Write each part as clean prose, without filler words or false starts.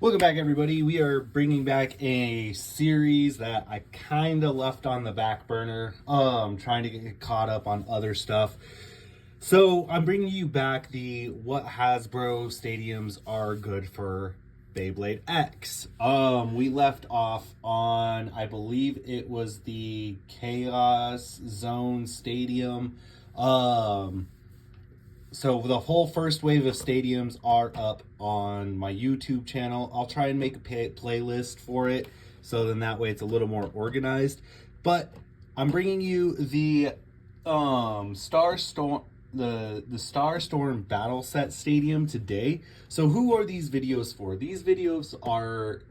Welcome back, everybody. We are bringing back a series that I kind of left on the back burner, trying to get caught up on other stuff. So I'm bringing you back the what Hasbro stadiums are good for Beyblade X. We left off on, I believe it was the Chaos Zone Stadium. So the whole first wave of stadiums are up on my YouTube channel. I'll try and make a playlist for it, so then that way it's a little more organized. But I'm bringing you the Star Storm Battle Set Stadium today. So who are these videos for? These videos are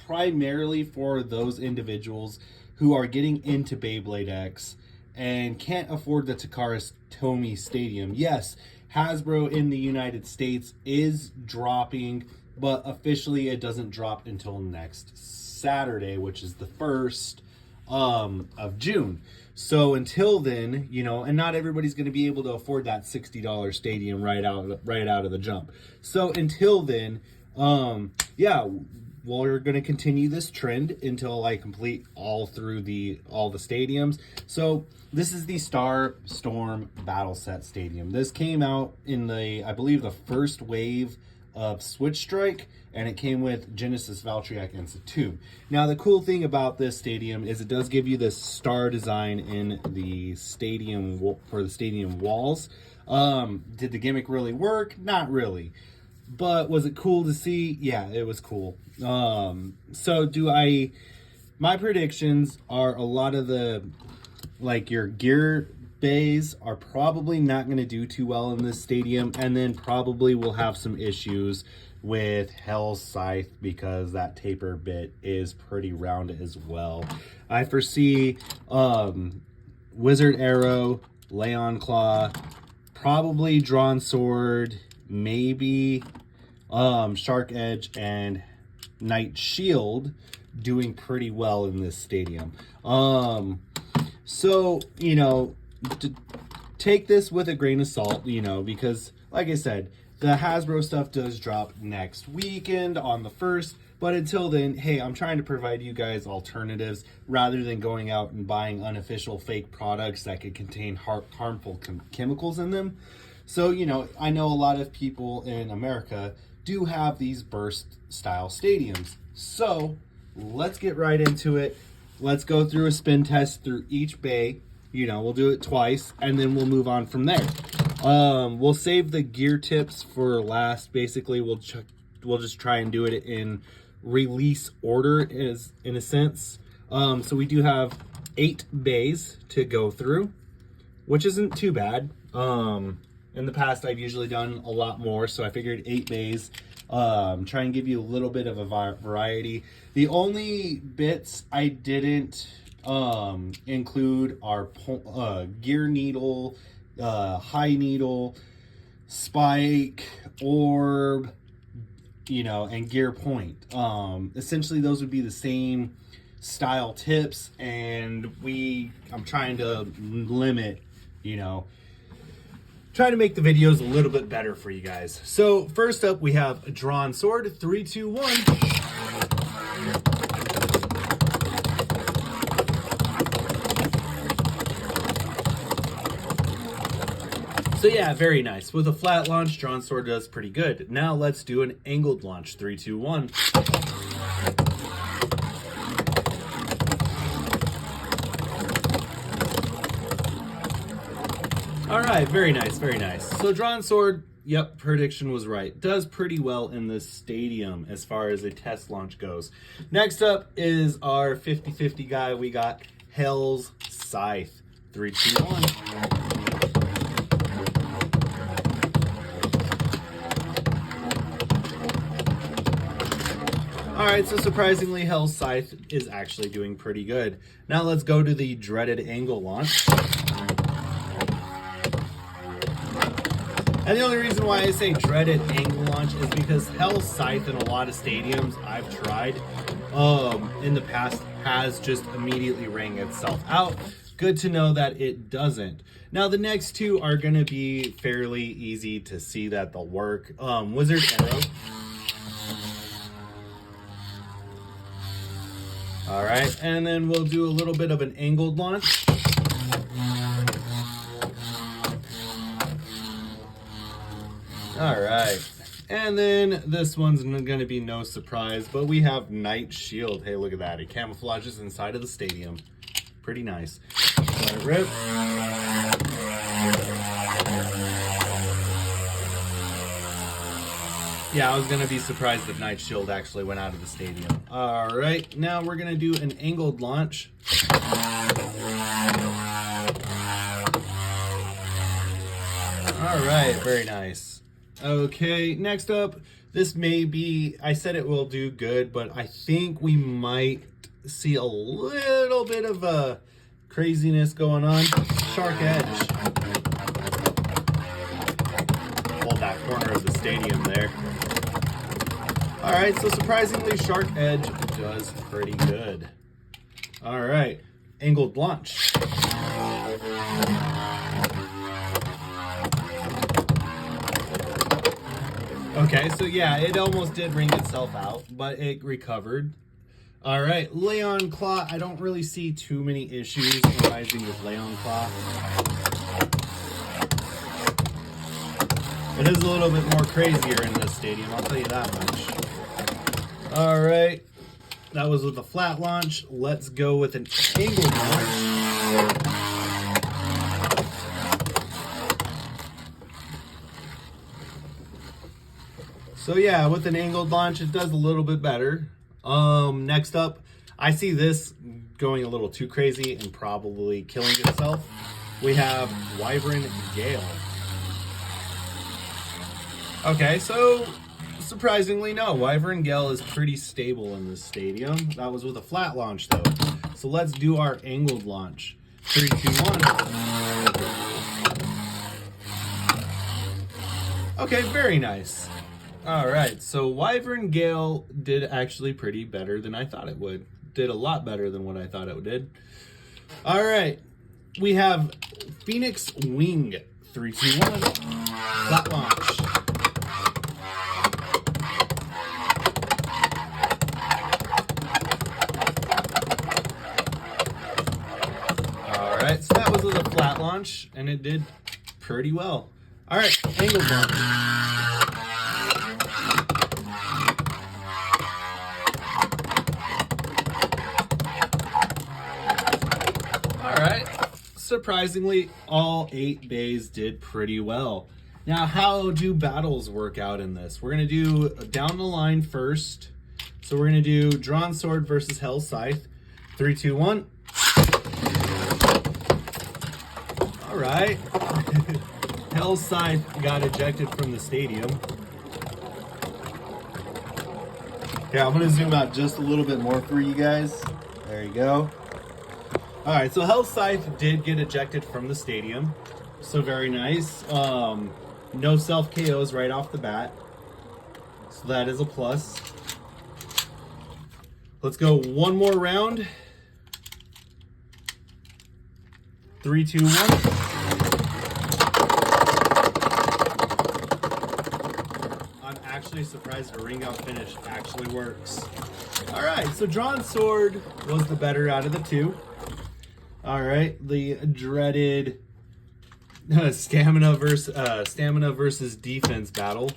primarily for those individuals who are getting into Beyblade X and can't afford the Takara Tomy Stadium. Yes, Hasbro in the United States is dropping, but officially it doesn't drop until next Saturday, which is the 1st of June. So until then, you know, and not everybody's going to be able to afford that $60 stadium right out of the jump. So until then, yeah, we're going to continue this trend until I complete all the stadiums. So this is the Star Storm Battle Set Stadium. This came out in I believe the first wave of Switch Strike, and it came with Genesis Valtryek and Satu. Now the cool thing about this stadium is it does give you this star design in the stadium for the stadium walls. Did the gimmick really work? Not really. But was it cool to see? Yeah, it was cool. My predictions are a lot of your gear bays are probably not going to do too well in this stadium, and then probably will have some issues with Hell's Scythe because that taper bit is pretty round as well. I foresee Wizard Arrow, Leon Claw, probably Drawn Sword, maybe Shark Edge and Knight Shield doing pretty well in this stadium. So, you know, take this with a grain of salt, you know, because like I said, the Hasbro stuff does drop next weekend on the 1st. But until then, hey, I'm trying to provide you guys alternatives rather than going out and buying unofficial fake products that could contain harmful chemicals in them. So, you know, I know a lot of people in America do have these burst style stadiums. So let's get right into it. Let's go through a spin test through each bay. You know, we'll do it twice and then we'll move on from there. We'll save the gear tips for last. Basically, we'll just try and do it in release order in a sense. So we do have 8 bays to go through, which isn't too bad. In the past, I've usually done a lot more, so I figured 8 bays. Try and give you a little bit of a variety. The only bits I didn't include are gear needle, high needle, spike, orb, you know, and gear point. Essentially, those would be the same style tips, and I'm trying to limit, you know, try to make the videos a little bit better for you guys. So first up, we have Drawn Sword. 3, 2, 1. So yeah, very nice. With a flat launch, Drawn Sword does pretty good. Now let's do an angled launch. 3, 2, 1. All right, very nice, very nice. So Drawn Sword, yep, prediction was right. Does pretty well in this stadium as far as a test launch goes. Next up is our 50-50 guy. We got Hell's Scythe. 3, 2, 1. All right, so surprisingly, Hell's Scythe is actually doing pretty good. Now let's go to the dreaded angle launch. And the only reason why I say dreaded angle launch is because Hell's Scythe in a lot of stadiums I've tried in the past has just immediately rang itself out. Good to know that it doesn't. Now the next two are going to be fairly easy to see that they'll work. Wizard Arrow. All right, and then we'll do a little bit of an angled launch. All right, and then this one's going to be no surprise, but we have Night Shield. Hey, look at that. It camouflages inside of the stadium. Pretty nice. Let it rip. Yeah, I was going to be surprised if Night Shield actually went out of the stadium. All right, now we're going to do an angled launch. All right, very nice. Okay, next up, this may be, I said it will do good, but I think we might see a little bit of craziness going on. Shark Edge. Hold that corner of the stadium there. All right, so surprisingly, Shark Edge does pretty good. All right, angled launch. Okay, so yeah, it almost did ring itself out, but it recovered. All right, Leon Claw. I don't really see too many issues arising with Leon Claw. It is a little bit more crazier in this stadium, I'll tell you that much. All right, that was with a flat launch. Let's go with an angled launch. So yeah, with an angled launch, it does a little bit better. Next up, I see this going a little too crazy and probably killing itself. We have Wyvern Gale. Okay, so surprisingly, no. Wyvern Gale is pretty stable in this stadium. That was with a flat launch, though. So let's do our angled launch. 3, 2, 1. Okay, very nice. All right, so Wyvern Gale did actually pretty better than I thought it would. Did a lot better than what I thought it did. All right, we have Phoenix Wing. 3, 2, 1. Flat launch. All right, so that was with a flat launch, and it did pretty well. All right, angled launch. Surprisingly, all 8 bays did pretty well. Now, how do battles work out in this? We're going to do down the line first. So we're going to do Drawn Sword versus Hell Scythe. 3, 2, 1. All right. Hell Scythe got ejected from the stadium. Okay, I'm going to zoom out just a little bit more for you guys. There you go. All right, so Hell Scythe did get ejected from the stadium, so very nice. No self KOs right off the bat, so that is a plus. Let's go one more round. 3, 2, 1. I'm actually surprised a ring out finish actually works. All right, so Drawn Sword was the better out of the two. All right, the dreaded stamina versus defense battle.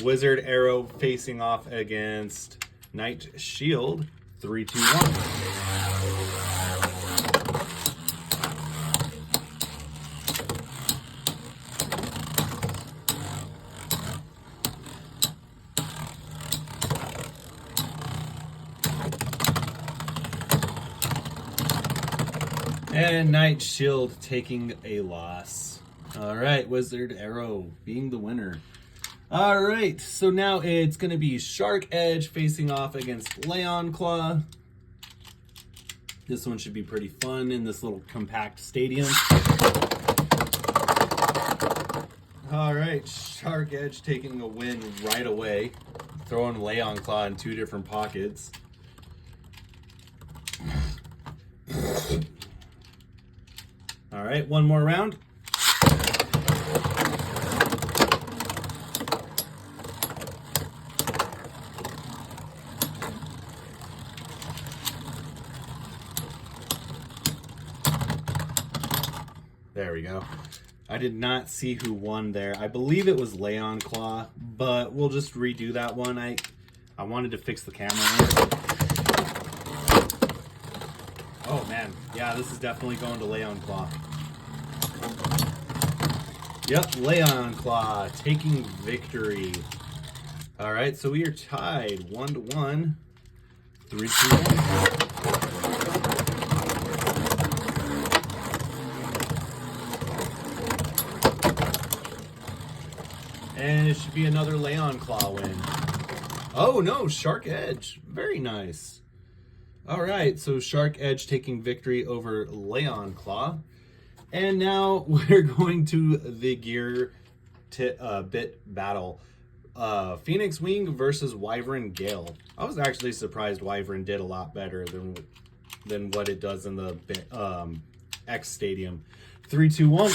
Wizard Arrow facing off against Night Shield. 3, 2, 1. And Night Shield taking a loss. All right, Wizard Arrow being the winner. All right, so now it's going to be Shark Edge facing off against Leon Claw. This one should be pretty fun in this little compact stadium. All right, Shark Edge taking a win right away. Throwing Leon Claw in 2 different pockets. All right, one more round. There we go. I did not see who won there. I believe it was Leon Claw, but we'll just redo that one. I wanted to fix the camera. Oh man, yeah, this is definitely going to Leon Claw. Yep, Leon Claw taking victory. All right, so we are tied 1-1. 3-2-1. And it should be another Leon Claw win. Oh no, Shark Edge. Very nice. All right, so Shark Edge taking victory over Leon Claw. And now we're going to the gear bit battle. Phoenix Wing versus Wyvern Gale. I was actually surprised Wyvern did a lot better than what it does in the X Stadium. 3, 2, 1.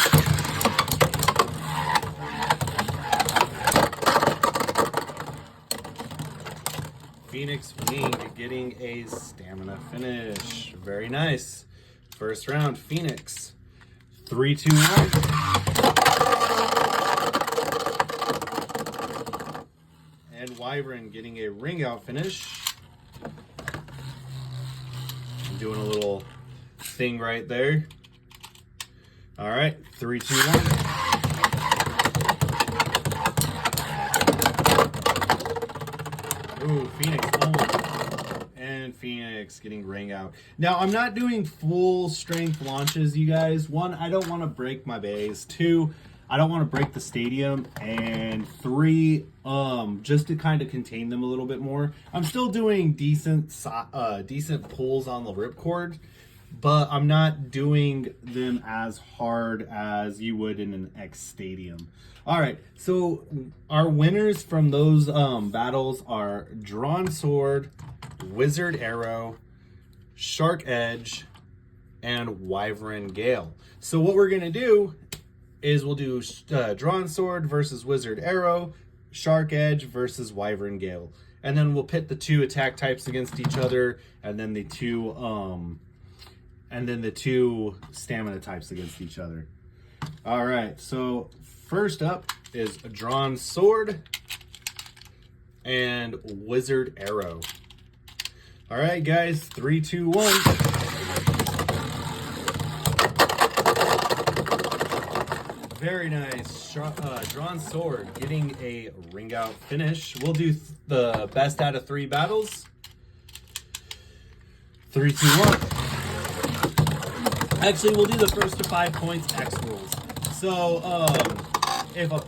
Phoenix Wing getting a stamina finish. Very nice. First round, Phoenix. 3, 2, 1. And Wyvern getting a ring out finish. I'm doing a little thing right there. All right, 3, 2, 1. Ooh, Phoenix almost. And Phoenix getting ring out. Now, I'm not doing full strength launches, you guys. 1, I don't want to break my bays. 2, I don't want to break the stadium. And 3, just to kind of contain them a little bit more. I'm still doing decent pulls on the ripcord, but I'm not doing them as hard as you would in an X Stadium. All right, so our winners from those battles are Drawn Sword, Wizard Arrow, Shark Edge, and Wyvern Gale. So what we're gonna do is we'll do Drawn Sword versus Wizard Arrow, Shark Edge versus Wyvern Gale, and then we'll pit the 2 attack types against each other, and then the two stamina types against each other. All right, so first up is Drawn Sword and Wizard Arrow. All right, guys, 3, 2, 1. Very nice. Drawn Sword getting a ring out finish. We'll do the best out of 3 battles. 3, 2, 1. Actually, we'll do the first to 5 points X rules. So, if a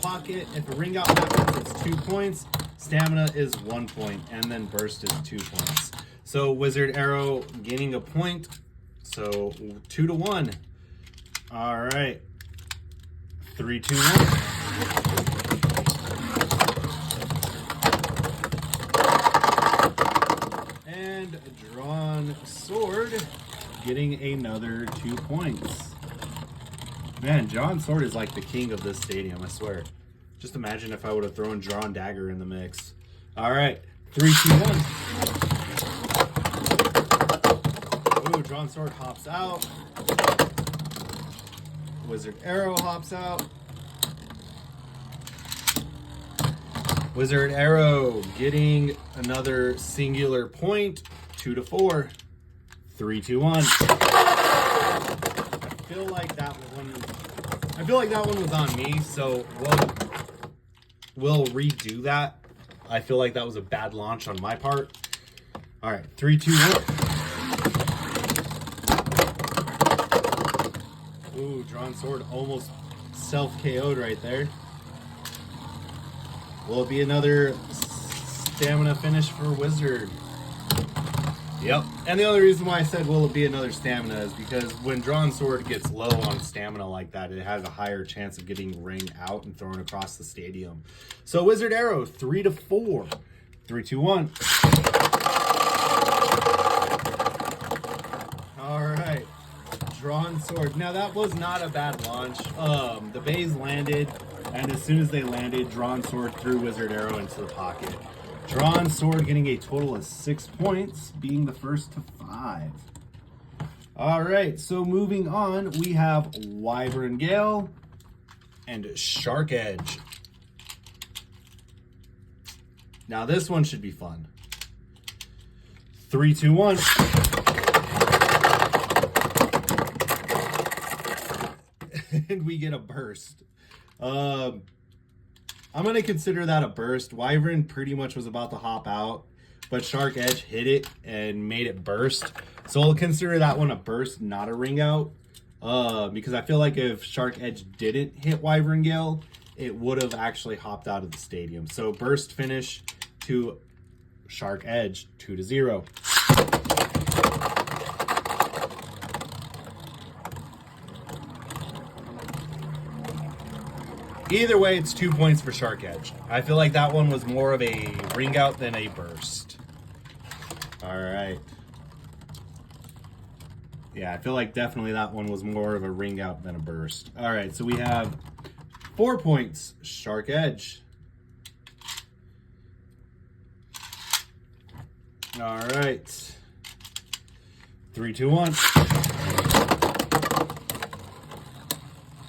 ring out happens, it's 2 points. Stamina is 1 point, and then burst is 2 points. So Wizard Arrow gaining a point. So 2 to 1. All right. 3, 2, 1. And Drawn Sword getting another 2 points. Man, Drawn Sword is like the king of this stadium, I swear. Just imagine if I would have thrown Drawn Dagger in the mix. All right, 3, 2, 1. Ooh, Drawn Sword hops out. Wizard Arrow hops out. Wizard Arrow getting another singular point. 2 to 4. 3, 2, 1. I feel like that one was on me, so we'll redo that. I feel like that was a bad launch on my part. All right, 3, 2, 1. Ooh, Drawn Sword almost self-KO'd right there. Will it be another stamina finish for Wizard? Yep. And the only reason why I said will it be another stamina is because when Drawn Sword gets low on stamina like that, it has a higher chance of getting ring out and thrown across the stadium. So Wizard Arrow, 3 to 4. 3, 2, 1. All right. Drawn Sword. Now that was not a bad launch. The bays landed, and as soon as they landed, Drawn Sword threw Wizard Arrow into the pocket. Drawn Sword getting a total of 6 points, being the first to 5. All right, so moving on, we have Wyvern Gale and Shark Edge. Now this one should be fun. 3, 2, 1. And we get a burst. I'm going to consider that a burst. Wyvern pretty much was about to hop out, but Shark Edge hit it and made it burst. So I'll consider that one a burst, not a ring out. Because I feel like if Shark Edge didn't hit Wyvern Gale, it would have actually hopped out of the stadium. So burst finish to Shark Edge, 2-0. Either way, it's 2 points for Shark Edge. I feel like that one was more of a ring out than a burst. All right. Yeah, I feel like definitely that one was more of a ring out than a burst. All right, so we have 4 points, Shark Edge. All right. 3, 2, 1.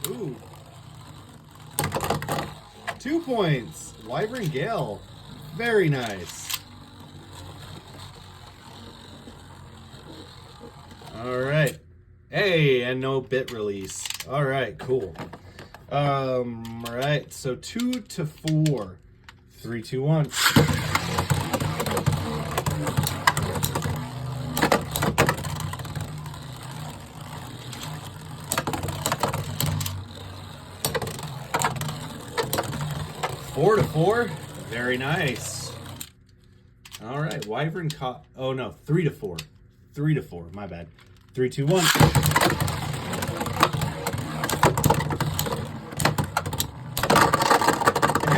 Ooh. 2 points, Wyvern Gale. Very nice. All right. Hey, and no bit release. All right, cool. All right, so 2 to 4. 3, 2, 1. Four to 4. Very nice. All right, Wyvern caught. Oh no, 3 to 4. 3 to 4. My bad. 3, 2, 1.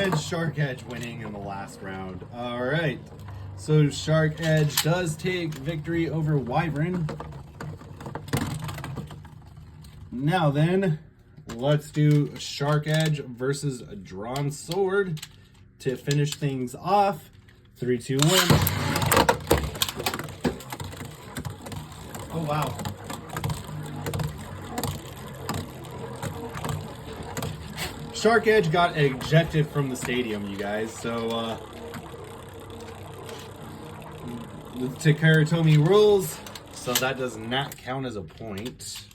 And Shark Edge winning in the last round. All right. So Shark Edge does take victory over Wyvern. Now then, let's do Shark Edge versus a Drawn Sword to finish things off. 3, 2, 1. Oh, wow. Shark Edge got ejected from the stadium, you guys. So, the Takaratomi rules, so that does not count as a point.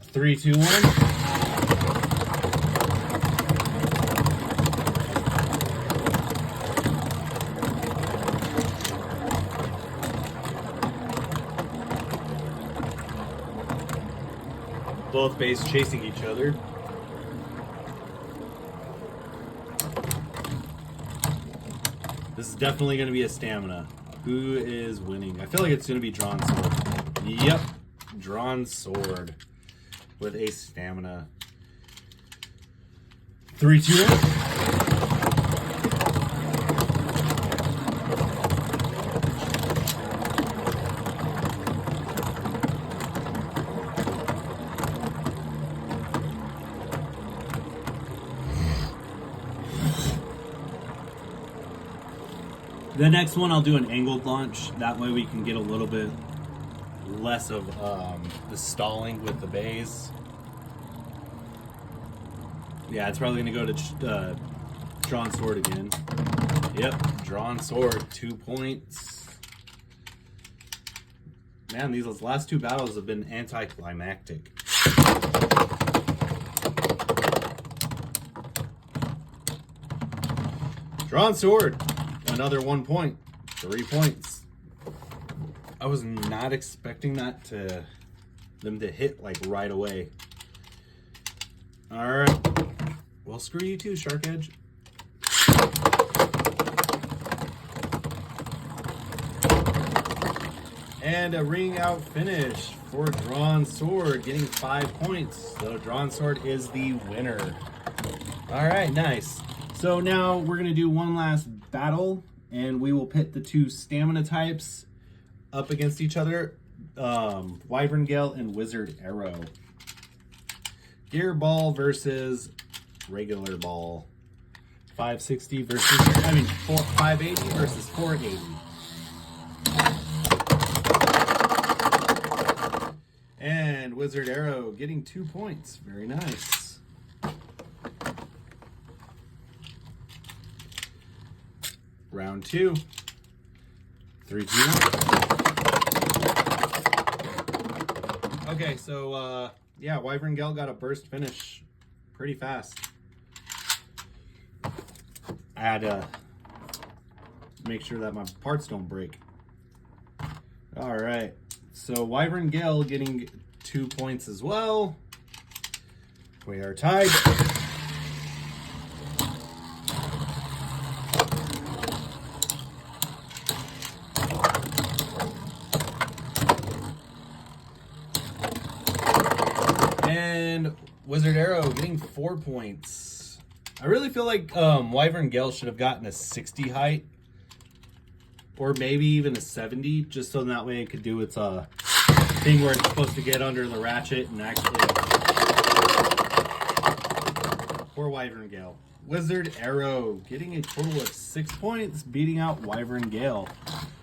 3, 2, 1. Both bases chasing each other. This is definitely going to be a stamina. Who is winning? I feel like it's going to be Drawn Sword. Yep, Drawn Sword with a stamina. 3, 2, 1. The next one, I'll do an angled launch. That way we can get a little bit less of the stalling with the bays. Yeah, it's probably going to go to Drawn Sword again. Yep, Drawn Sword, 2 points. Man, these last 2 battles have been anticlimactic. Drawn Sword. Another 1 point, 3 points. I was not expecting them to hit like right away. All right. Well, screw you too, Shark Edge. And a ring out finish for Drawn Sword, getting 5 points. So Drawn Sword is the winner. All right, nice. So now we're gonna do one last battle, and we will pit the 2 stamina types up against each other. Wyvern Gale and Wizard Arrow. Gear Ball versus regular ball. 560 versus, 580 versus 480. Wizard Arrow getting 2 points. Very nice. Round 2. 3, 2, 1. Okay, so yeah, Wyvern Gale got a burst finish pretty fast. I had to make sure that my parts don't break. All right, so Wyvern Gale getting 2 points as well. We are tied. And Wizard Arrow getting 4 points. I really feel like Wyvern Gale should have gotten a 60 height. Or maybe even a 70, just so that way it could do its thing where it's supposed to get under the ratchet and actually... Poor Wyvern Gale. Wizard Arrow getting a total of 6 points, beating out Wyvern Gale.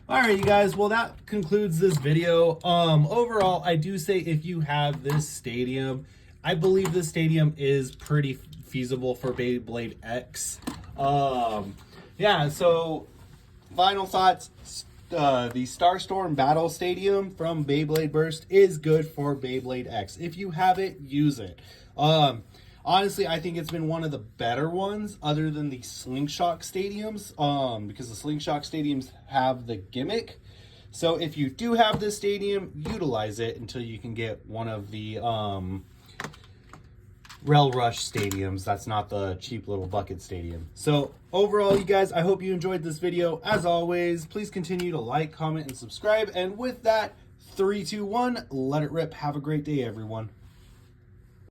Alright, you guys, well, that concludes this video. Overall, I do say if you have this stadium, I believe this stadium is pretty feasible for Beyblade X. Yeah, so final thoughts. The Starstorm Battle Stadium from Beyblade Burst is good for Beyblade X. If you have it, use it. Honestly, I think it's been one of the better ones other than the Slingshot Stadiums, because the Slingshot Stadiums have the gimmick. So if you do have this stadium, utilize it until you can get one of the Rail Rush stadiums. That's not the cheap little bucket stadium. So overall, you guys, I hope you enjoyed this video. As always, please continue to like, comment, and subscribe. And with that, 3, 2, 1, let it rip. Have a great day, everyone.